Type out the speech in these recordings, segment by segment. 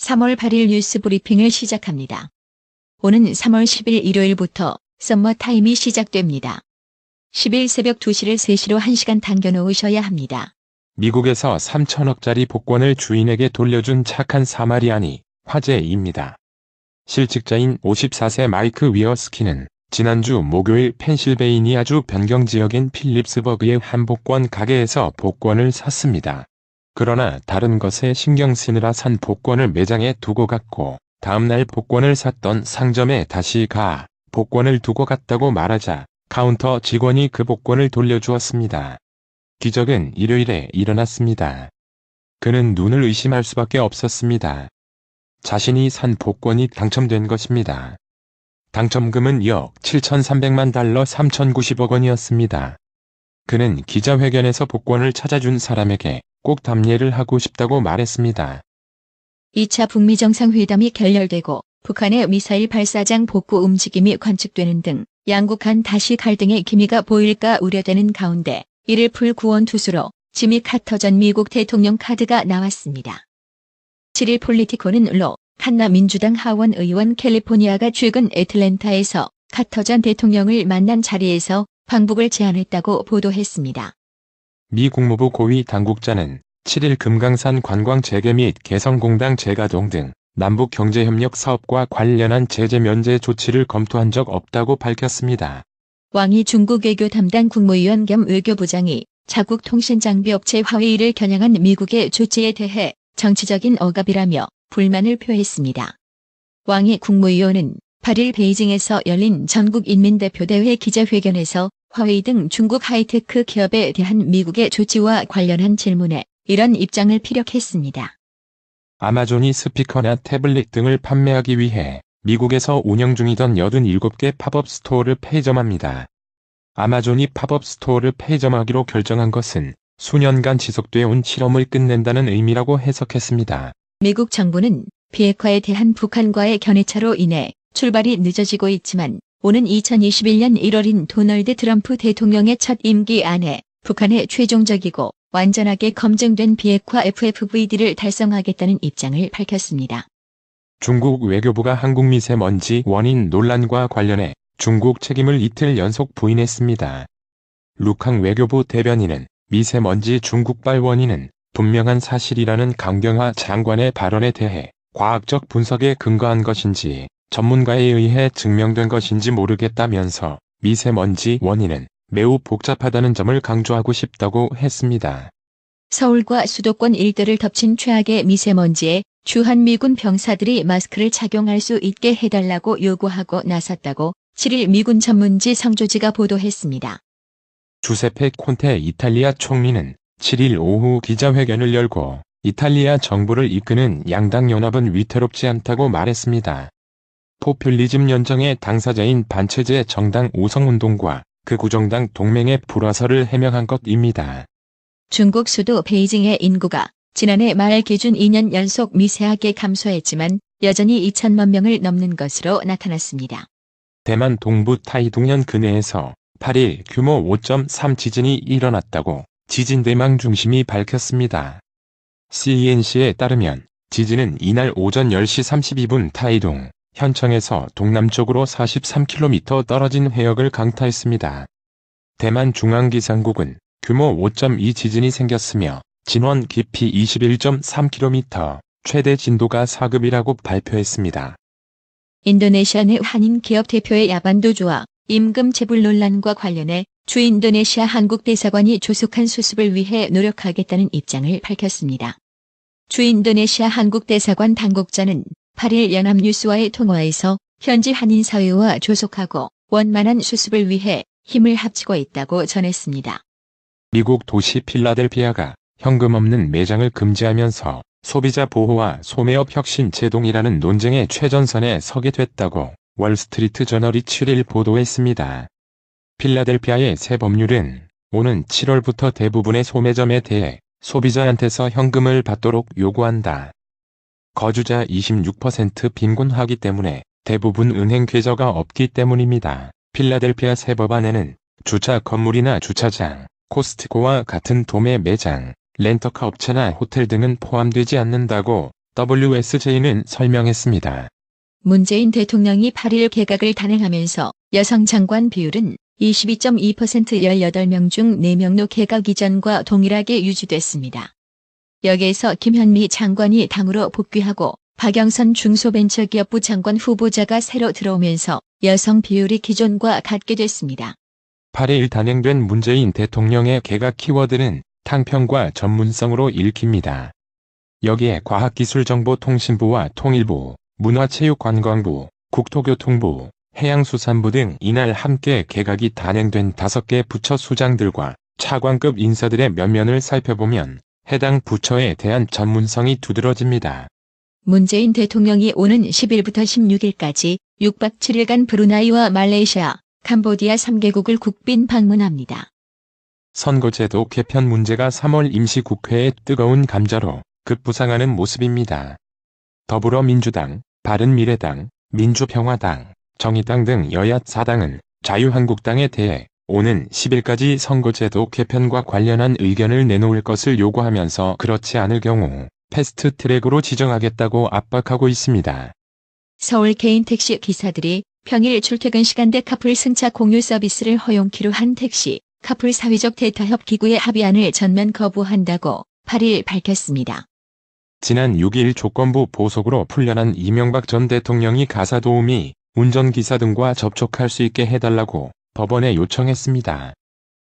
3월 8일 뉴스 브리핑을 시작합니다. 오는 3월 10일 일요일부터 썸머타임이 시작됩니다. 10일 새벽 2시를 3시로 1시간 당겨놓으셔야 합니다. 미국에서 3천억짜리 복권을 주인에게 돌려준 착한 사마리안이 화제입니다. 실직자인 54세 마이크 위어스키는 지난주 목요일 펜실베이니아주 변경 지역인 필립스버그의 한 복권 가게에서 복권을 샀습니다. 그러나 다른 것에 신경 쓰느라 산 복권을 매장에 두고 갔고 다음날 복권을 샀던 상점에 다시 가 복권을 두고 갔다고 말하자 카운터 직원이 그 복권을 돌려주었습니다. 기적은 일요일에 일어났습니다. 그는 눈을 의심할 수밖에 없었습니다. 자신이 산 복권이 당첨된 것입니다. 당첨금은 2억 7,300만 달러 3,090억 원이었습니다. 그는 기자회견에서 복권을 찾아준 사람에게 꼭 답례를 하고 싶다고 말했습니다. 2차 북미 정상회담이 결렬되고 북한의 미사일 발사장 복구 움직임이 관측되는 등 양국 간 다시 갈등의 기미가 보일까 우려되는 가운데 이를 풀 구원 투수로 지미 카터 전 미국 대통령 카드가 나왔습니다. 7일 폴리티코는 로 한나 민주당 하원 의원 캘리포니아가 최근 애틀랜타에서 카터 전 대통령을 만난 자리에서 방북을 제안했다고 보도했습니다. 미 국무부 고위 당국자는 7일 금강산 관광 재개 및 개성공단 재가동 등 남북 경제협력 사업과 관련한 제재 면제 조치를 검토한 적 없다고 밝혔습니다. 왕이 중국 외교 담당 국무위원 겸 외교부장이 자국 통신장비업체 화웨이를 겨냥한 미국의 조치에 대해 정치적인 억압이라며 불만을 표했습니다. 왕이 국무위원은 8일 베이징에서 열린 전국인민대표대회 기자회견에서 화웨이 등 중국 하이테크 기업에 대한 미국의 조치와 관련한 질문에 이런 입장을 피력했습니다. 아마존이 스피커나 태블릿 등을 판매하기 위해 미국에서 운영 중이던 87개 팝업 스토어를 폐점합니다. 아마존이 팝업 스토어를 폐점하기로 결정한 것은 수년간 지속되어 온 실험을 끝낸다는 의미라고 해석했습니다. 미국 정부는 비핵화에 대한 북한과의 견해차로 인해 출발이 늦어지고 있지만 오는 2021년 1월인 도널드 트럼프 대통령의 첫 임기 안에 북한의 최종적이고 완전하게 검증된 비핵화 FFVD를 달성하겠다는 입장을 밝혔습니다. 중국 외교부가 한국 미세먼지 원인 논란과 관련해 중국 책임을 이틀 연속 부인했습니다. 룩항 외교부 대변인은 미세먼지 중국발 원인은 분명한 사실이라는 강경화 장관의 발언에 대해 과학적 분석에 근거한 것인지 전문가에 의해 증명된 것인지 모르겠다면서 미세먼지 원인은 매우 복잡하다는 점을 강조하고 싶다고 했습니다. 서울과 수도권 일대를 덮친 최악의 미세먼지에 주한미군 병사들이 마스크를 착용할 수 있게 해달라고 요구하고 나섰다고 7일 미군 전문지 상조지가 보도했습니다. 주세페 콘테 이탈리아 총리는 7일 오후 기자회견을 열고 이탈리아 정부를 이끄는 양당 연합은 위태롭지 않다고 말했습니다. 포퓰리즘 연정의 당사자인 반체제 정당 우성운동과 극우정당 동맹의 불화설을 해명한 것입니다. 중국 수도 베이징의 인구가 지난해 말 기준 2년 연속 미세하게 감소했지만 여전히 2천만 명을 넘는 것으로 나타났습니다. 대만 동부 타이둥현 근해에서 8일 규모 5.3 지진이 일어났다고 지진대망 중심이 밝혔습니다. CNC에 따르면 지진은 이날 오전 10시 32분 타이둥 현청에서 동남쪽으로 43km 떨어진 해역을 강타했습니다. 대만 중앙기상국은 규모 5.2 지진이 생겼으며 진원 깊이 21.3km, 최대 진도가 4급이라고 발표했습니다. 인도네시아 내 한인 기업 대표의 야반도주와 임금 체불 논란과 관련해 주인도네시아 한국 대사관이 조속한 수습을 위해 노력하겠다는 입장을 밝혔습니다. 주인도네시아 한국 대사관 당국자는 8일 연합뉴스와의 통화에서 현지 한인 사회와 조속하고 원만한 수습을 위해 힘을 합치고 있다고 전했습니다. 미국 도시 필라델피아가 현금 없는 매장을 금지하면서 소비자 보호와 소매업 혁신 제동이라는 논쟁의 최전선에 서게 됐다고 월스트리트 저널이 7일 보도했습니다. 필라델피아의 새 법률은 오는 7월부터 대부분의 소매점에 대해 소비자한테서 현금을 받도록 요구한다. 거주자 26% 빈곤하기 때문에 대부분 은행 계좌가 없기 때문입니다. 필라델피아 새 법안에는 주차 건물이나 주차장, 코스트코와 같은 도매 매장, 렌터카 업체나 호텔 등은 포함되지 않는다고 WSJ는 설명했습니다. 문재인 대통령이 8일 개각을 단행하면서 여성 장관 비율은 22.2% 18명 중 4명로 개각 이전과 동일하게 유지됐습니다. 여기에서 김현미 장관이 당으로 복귀하고 박영선 중소벤처기업부 장관 후보자가 새로 들어오면서 여성 비율이 기존과 같게 됐습니다. 8일 단행된 문재인 대통령의 개각 키워드는 탕평과 전문성으로 읽힙니다. 여기에 과학기술정보통신부와 통일부, 문화체육관광부, 국토교통부, 해양수산부 등 이날 함께 개각이 단행된 5개 부처 수장들과 차관급 인사들의 면면을 살펴보면 해당 부처에 대한 전문성이 두드러집니다. 문재인 대통령이 오는 10일부터 16일까지 6박 7일간 브루나이와 말레이시아, 캄보디아 3개국을 국빈 방문합니다. 선거제도 개편 문제가 3월 임시국회의 뜨거운 감자로 급부상하는 모습입니다. 더불어민주당, 바른미래당, 민주평화당, 정의당 등 여야 4당은 자유한국당에 대해 오는 10일까지 선거제도 개편과 관련한 의견을 내놓을 것을 요구하면서 그렇지 않을 경우 패스트트랙으로 지정하겠다고 압박하고 있습니다. 서울 개인 택시 기사들이 평일 출퇴근 시간대 카풀 승차 공유 서비스를 허용키로 한 택시, 카풀 사회적 대타협 기구의 합의안을 전면 거부한다고 8일 밝혔습니다. 지난 6일 조건부 보석으로 풀려난 이명박 전 대통령이 가사도우미, 운전기사 등과 접촉할 수 있게 해달라고 법원에 요청했습니다.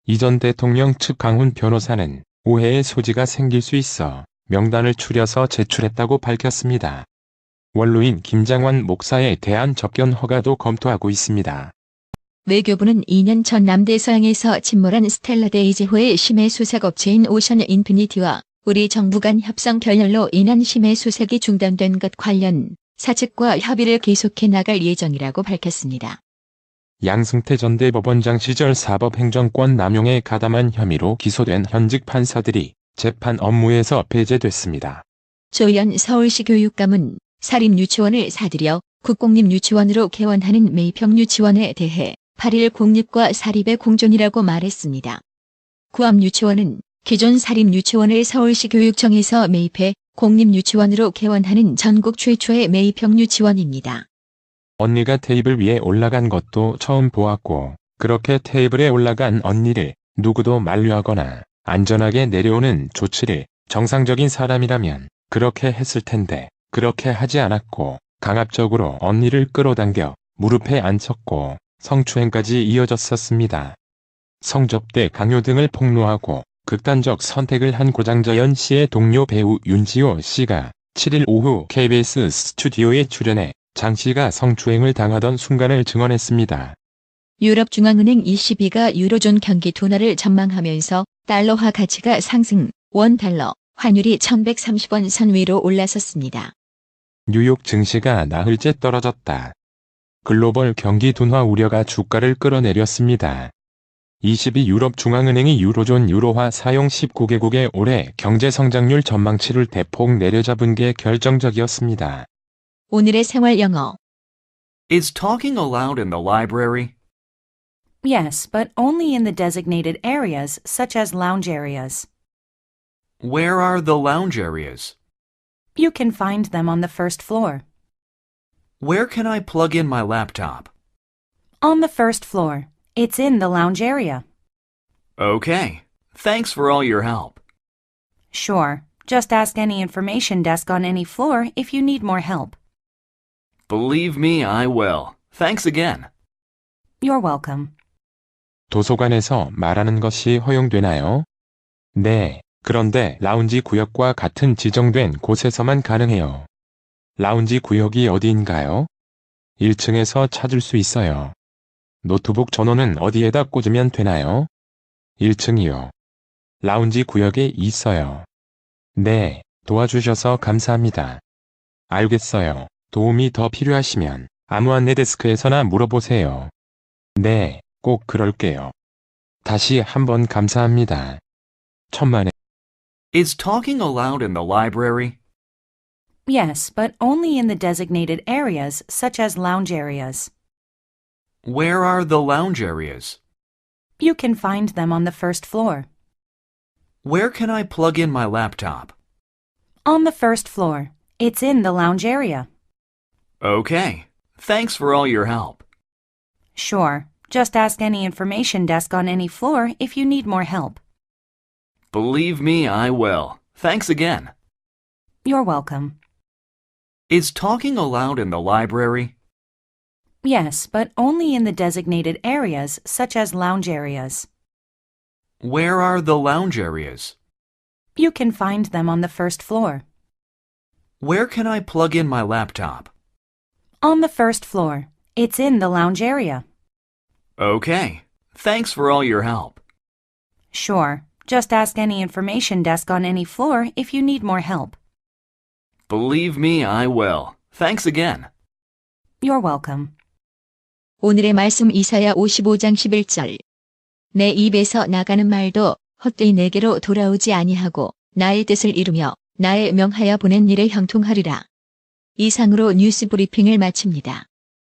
이 전 대통령 측 강훈 변호사는 오해의 소지가 생길 수 있어 명단을 추려서 제출했다고 밝혔습니다. 원로인 김장환 목사에 대한 접견 허가도 검토하고 있습니다. 외교부는 2년 전 남대서양에서 침몰한 스텔라 데이제호의 심해 수색 업체인 오션 인피니티와 우리 정부 간 협상 결렬로 인한 심해 수색이 중단된 것 관련 사측과 협의를 계속해 나갈 예정이라고 밝혔습니다. 양승태 전 대법원장 시절 사법행정권 남용에 가담한 혐의로 기소된 현직 판사들이 재판 업무에서 배제됐습니다. 조연 서울시 교육감은 사립유치원을 사들여 국공립유치원으로 개원하는 매입형 유치원에 대해 8일 공립과 사립의 공존이라고 말했습니다. 구암유치원은 기존 사립유치원을 서울시 교육청에서 매입해 공립유치원으로 개원하는 전국 최초의 매입형 유치원입니다. 언니가 테이블 위에 올라간 것도 처음 보았고 그렇게 테이블에 올라간 언니를 누구도 만류하거나 안전하게 내려오는 조치를 정상적인 사람이라면 그렇게 했을 텐데 그렇게 하지 않았고 강압적으로 언니를 끌어당겨 무릎에 앉혔고 성추행까지 이어졌었습니다. 성접대 강요 등을 폭로하고 극단적 선택을 한 고장자연 씨의 동료 배우 윤지호 씨가 7일 오후 KBS 스튜디오에 출연해 장 씨가 성추행을 당하던 순간을 증언했습니다. 유럽중앙은행 ECB가 유로존 경기 둔화를 전망하면서 달러화 가치가 상승, 원달러, 환율이 1130원 선 위로 올라섰습니다. 뉴욕 증시가 나흘째 떨어졌다. 글로벌 경기 둔화 우려가 주가를 끌어내렸습니다. 22 유럽중앙은행이 유로존 유로화 사용 19개국의 올해 경제성장률 전망치를 대폭 내려잡은 게 결정적이었습니다. 오늘의 생활 영어. Is talking allowed in the library? Yes, but only in the designated areas, such as lounge areas. Where are the lounge areas? You can find them on the first floor. Where can I plug in my laptop? On the first floor. It's in the lounge area. Okay. Thanks for all your help. Sure. Just ask any information desk on any floor if you need more help. Believe me, I will. Thanks again. You're welcome. 도서관에서 말하는 것이 허용되나요? 네, 그런데 라운지 구역과 같은 지정된 곳에서만 가능해요. 라운지 구역이 어디인가요? 1층에서 찾을 수 있어요. 노트북 전원은 어디에다 꽂으면 되나요? 1층이요. 라운지 구역에 있어요. 네, 도와주셔서 감사합니다. 알겠어요. 도움이 더 필요하시면 아무 안내 데스크에서나 물어보세요. 네, 꼭 그럴게요. 다시 한번 감사합니다. 천만에. Is talking allowed in the library? Yes, but only in the designated areas, such as lounge areas. Where are the lounge areas? You can find them on the first floor. Where can I plug in my laptop? On the first floor. It's in the lounge area. Okay. Thanks for all your help. Sure. Just ask any information desk on any floor if you need more help. Believe me, I will. Thanks again. You're welcome. Is talking allowed in the library? Yes, but only in the designated areas, such as lounge areas. Where are the lounge areas? You can find them on the first floor. Where can I plug in my laptop? On the first floor. It's in the lounge area. Okay. Thanks for all your help. Sure. Just ask any information desk on any floor if you need more help. Believe me, I will. Thanks again. You're welcome. 오늘의 말씀 이사야 55장 11절. 내 입에서 나가는 말도 헛되이 내게로 돌아오지 아니하고 나의 뜻을 이루며 나의 명하여 보낸 일에 형통하리라. 이상으로 뉴스 브리핑을 마칩니다.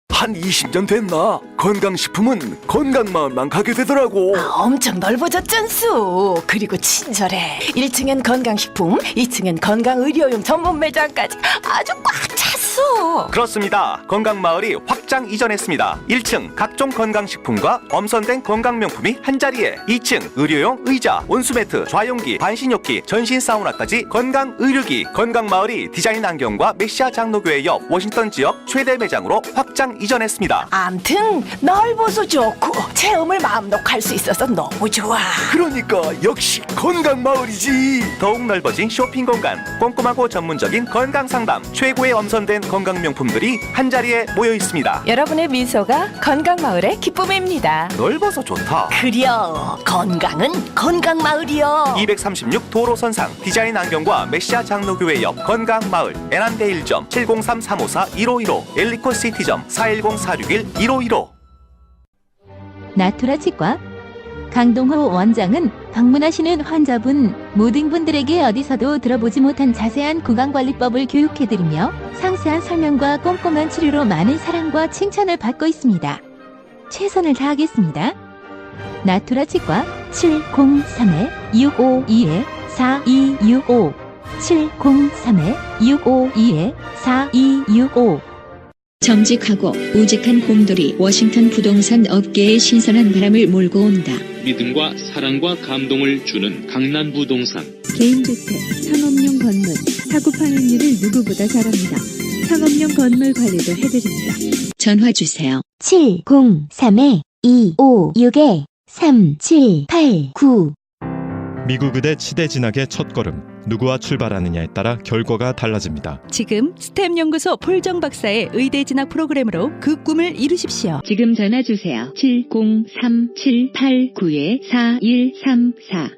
한 20년 됐나? 건강식품은 건강마을만 가게 되더라고. 엄청 넓어졌잖소. 그리고 친절해. 1층엔 건강식품, 2층엔 건강의료용 전문 매장까지 아주 꽉 찼어. 그렇습니다. 건강마을이 확장 이전했습니다. 1층 각종 건강식품과 엄선된 건강명품이 한자리에, 2층 의료용 의자, 온수매트, 좌용기, 반신욕기, 전신 사우나까지 건강의료기. 건강마을이 디자인 안경과 메시아 장로교회 옆 워싱턴 지역 최대 매장으로 확장 이전했습니다. 암튼 넓어서 좋고 체험을 마음 놓고 할 수 있어서 너무 좋아. 그러니까 역시 건강마을이지. 더욱 넓어진 쇼핑 공간, 꼼꼼하고 전문적인 건강상담, 최고의 엄선된 건강명품들이 한자리에 모여 있습니다. 여러분의 미소가 건강마을의 기쁨입니다. 넓어서 좋다. 그려 건강은 건강마을이여. 236 도로선상 디자인 안경과 메시아 장로교회 옆 건강마을 애난데 1점 703-354-1515 엘리코시티점 410-461-1515. 나투라 치과 강동호 원장은 방문하시는 환자분 모든 분들에게 어디서도 들어보지 못한 자세한 구강관리법을 교육해드리며 상세한 설명과 꼼꼼한 치료로 많은 사랑과 칭찬을 받고 있습니다. 최선을 다하겠습니다. 나투라 치과 703-652-4265 703-652-4265 정직하고 우직한 곰돌이 워싱턴 부동산 업계에 신선한 바람을 몰고 온다. 믿음과 사랑과 감동을 주는 강남부동산. 개인주택, 상업용 건물, 사고 파행률을 누구보다 잘합니다. 상업용 건물 관리도 해드립니다. 전화 주세요. 703-256-3789 미국 의대 치대 진학의 첫걸음, 누구와 출발하느냐에 따라 결과가 달라집니다. 지금 스템 연구소 폴정 박사의 의대 진학 프로그램으로 그 꿈을 이루십시오. 지금 전화 주세요. 703-789-4134